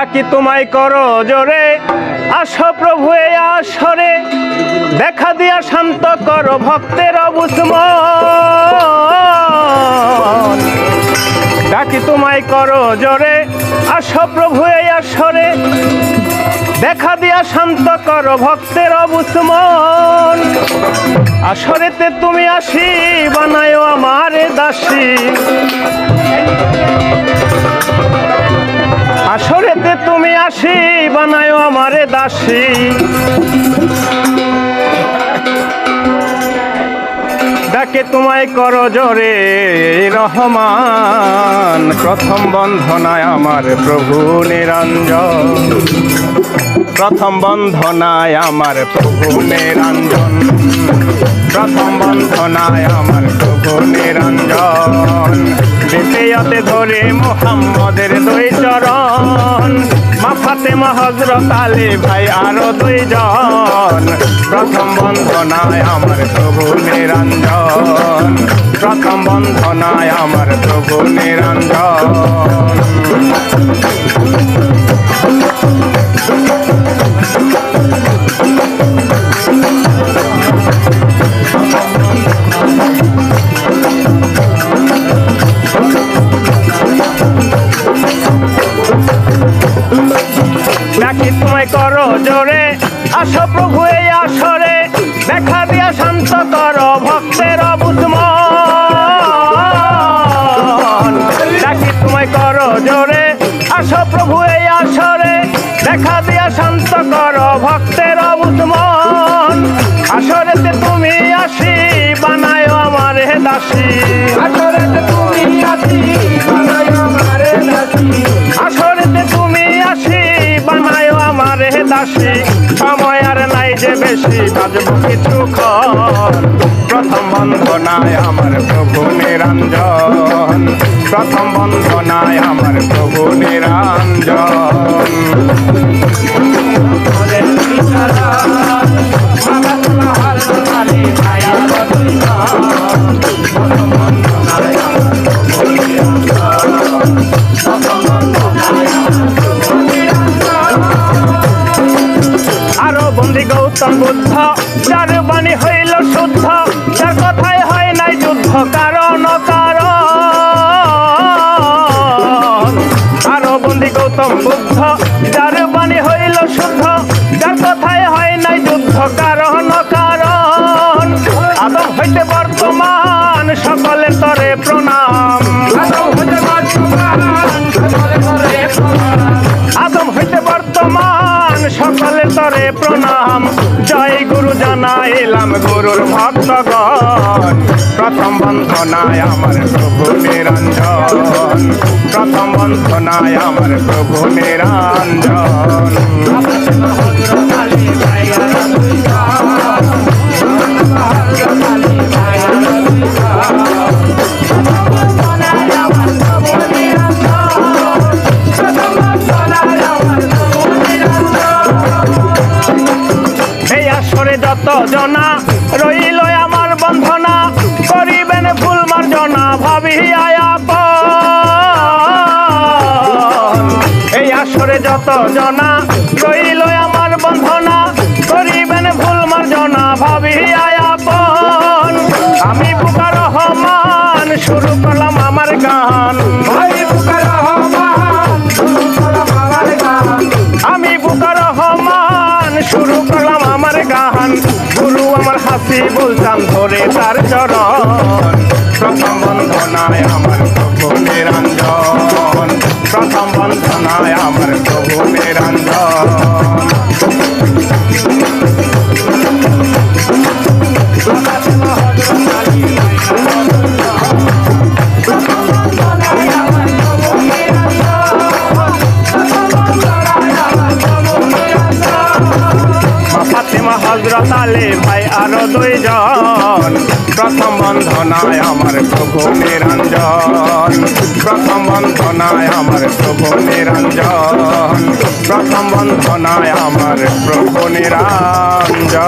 ডাকি তোমায় করো জোরে, আসো প্রভু এই আসরে, দেখা দিয়া শান্ত করো ভক্তের অবুঝ মন। ডাকি তোমায় করো জোরে, আসো প্রভু এই আসরে, দেখা দিয়া শান্ত করো ভক্তের অবুঝ মন। আসরেতে তুমি আসি বানায় আমার দাসী, আসরেতে তুমি আসি বানায় আমারে দাসী। ডাকে তোমায় করো জোরে রহমান, প্রথম বন্ধনায় আমার প্রভু নিরঞ্জন, প্রথম বন্ধনায় আমার প্রভু নিরঞ্জন, প্রথম বন্ধনায় আমার প্রভু নিরঞ্জন। দ্বিতীয়তে ধরে মুহাম্মদের দুই চরণ, মা ফাতেমা হযরত আলী ভাই আরো দুইজন। প্রথম বন্ধনায় আমার প্রভু নিরঞ্জন, প্রথম বন্ধনায় আমার প্রভু নিরঞ্জন। ডাকি তোমায় করো জোরে, আসো প্রভু এই আসরে, দেখা দিয়া শান্ত করো ভক্তের অবুঝ মন। ডাকি তোমায় করো জোরে, আসো প্রভু এই আসরে, দেখা দিয়া শান্ত করো ভক্তের অবুঝ মন। আসরেতে তুমি আসি বানায় আমারে দাসী, আসরেতে তুমি আসি বানায় আমারে দাসী, আসরেতে তুমি আসি বানায় আমারে দাসী। সময় আর নাই যে বেশি, বাজবো কিছুক্ষণ। প্রথম বন্ধনায় আমার প্রভু নিরঞ্জন, প্রথম বন্ধনায় আমার প্রভু নিরঞ্জন। আরো বন্দী গৌতম বুদ্ধ, যার বাণী হইল শুদ্ধ, যার কথায় হয় নাই যুদ্ধ কারণ কারণ। আরো বন্দী গৌতম বুদ্ধ, যার বাণী হইল শুদ্ধ, যার কথায় হয় নাই যুদ্ধ কারণ কারণ। আদম হইতে বর্তমান সকলের তরে প্রণাম, আদম হইতে বর্তমান সকলের তরে প্রণাম। জয় গুরু জানাইলাম গুরুর ভক্তগণ, প্রথম বন্ধনায় আমার প্রভু নিরঞ্জন, প্রথম বন্ধনায় আমার প্রভু নিরঞ্জন। এই আসরে যত জনা রইল আমার বন্ধনা, করিবেন ভুল মার্জনা ভাবিয়া আপন। এই আসরে যত জনা রইল আমার বন্ধনা, করিবেন ভুল মার্জনা ভাবিয়া আপন। আমি বুকা রহমান শুরু করলাম আমার গান, আমি বুকা রহমান শুরু করলাম আমার গান। গুরু আমার হাসি বলতাম ধরে তার চরণ, প্রথম বন্ধনায় আমার প্রভু নিরঞ্জন, প্রথম বন্ধনায় আমার প্রভু নিরঞ্জন। ফাতেমা হযরত আলী ভাই আরো দুইজন, প্রথম বন্ধনায় আমার প্রভু নিরঞ্জন, প্রথম বন্ধনায় আমার প্রভু নিরঞ্জন, প্রথম বন্ধনায় আমার প্রভু নিরঞ্জন।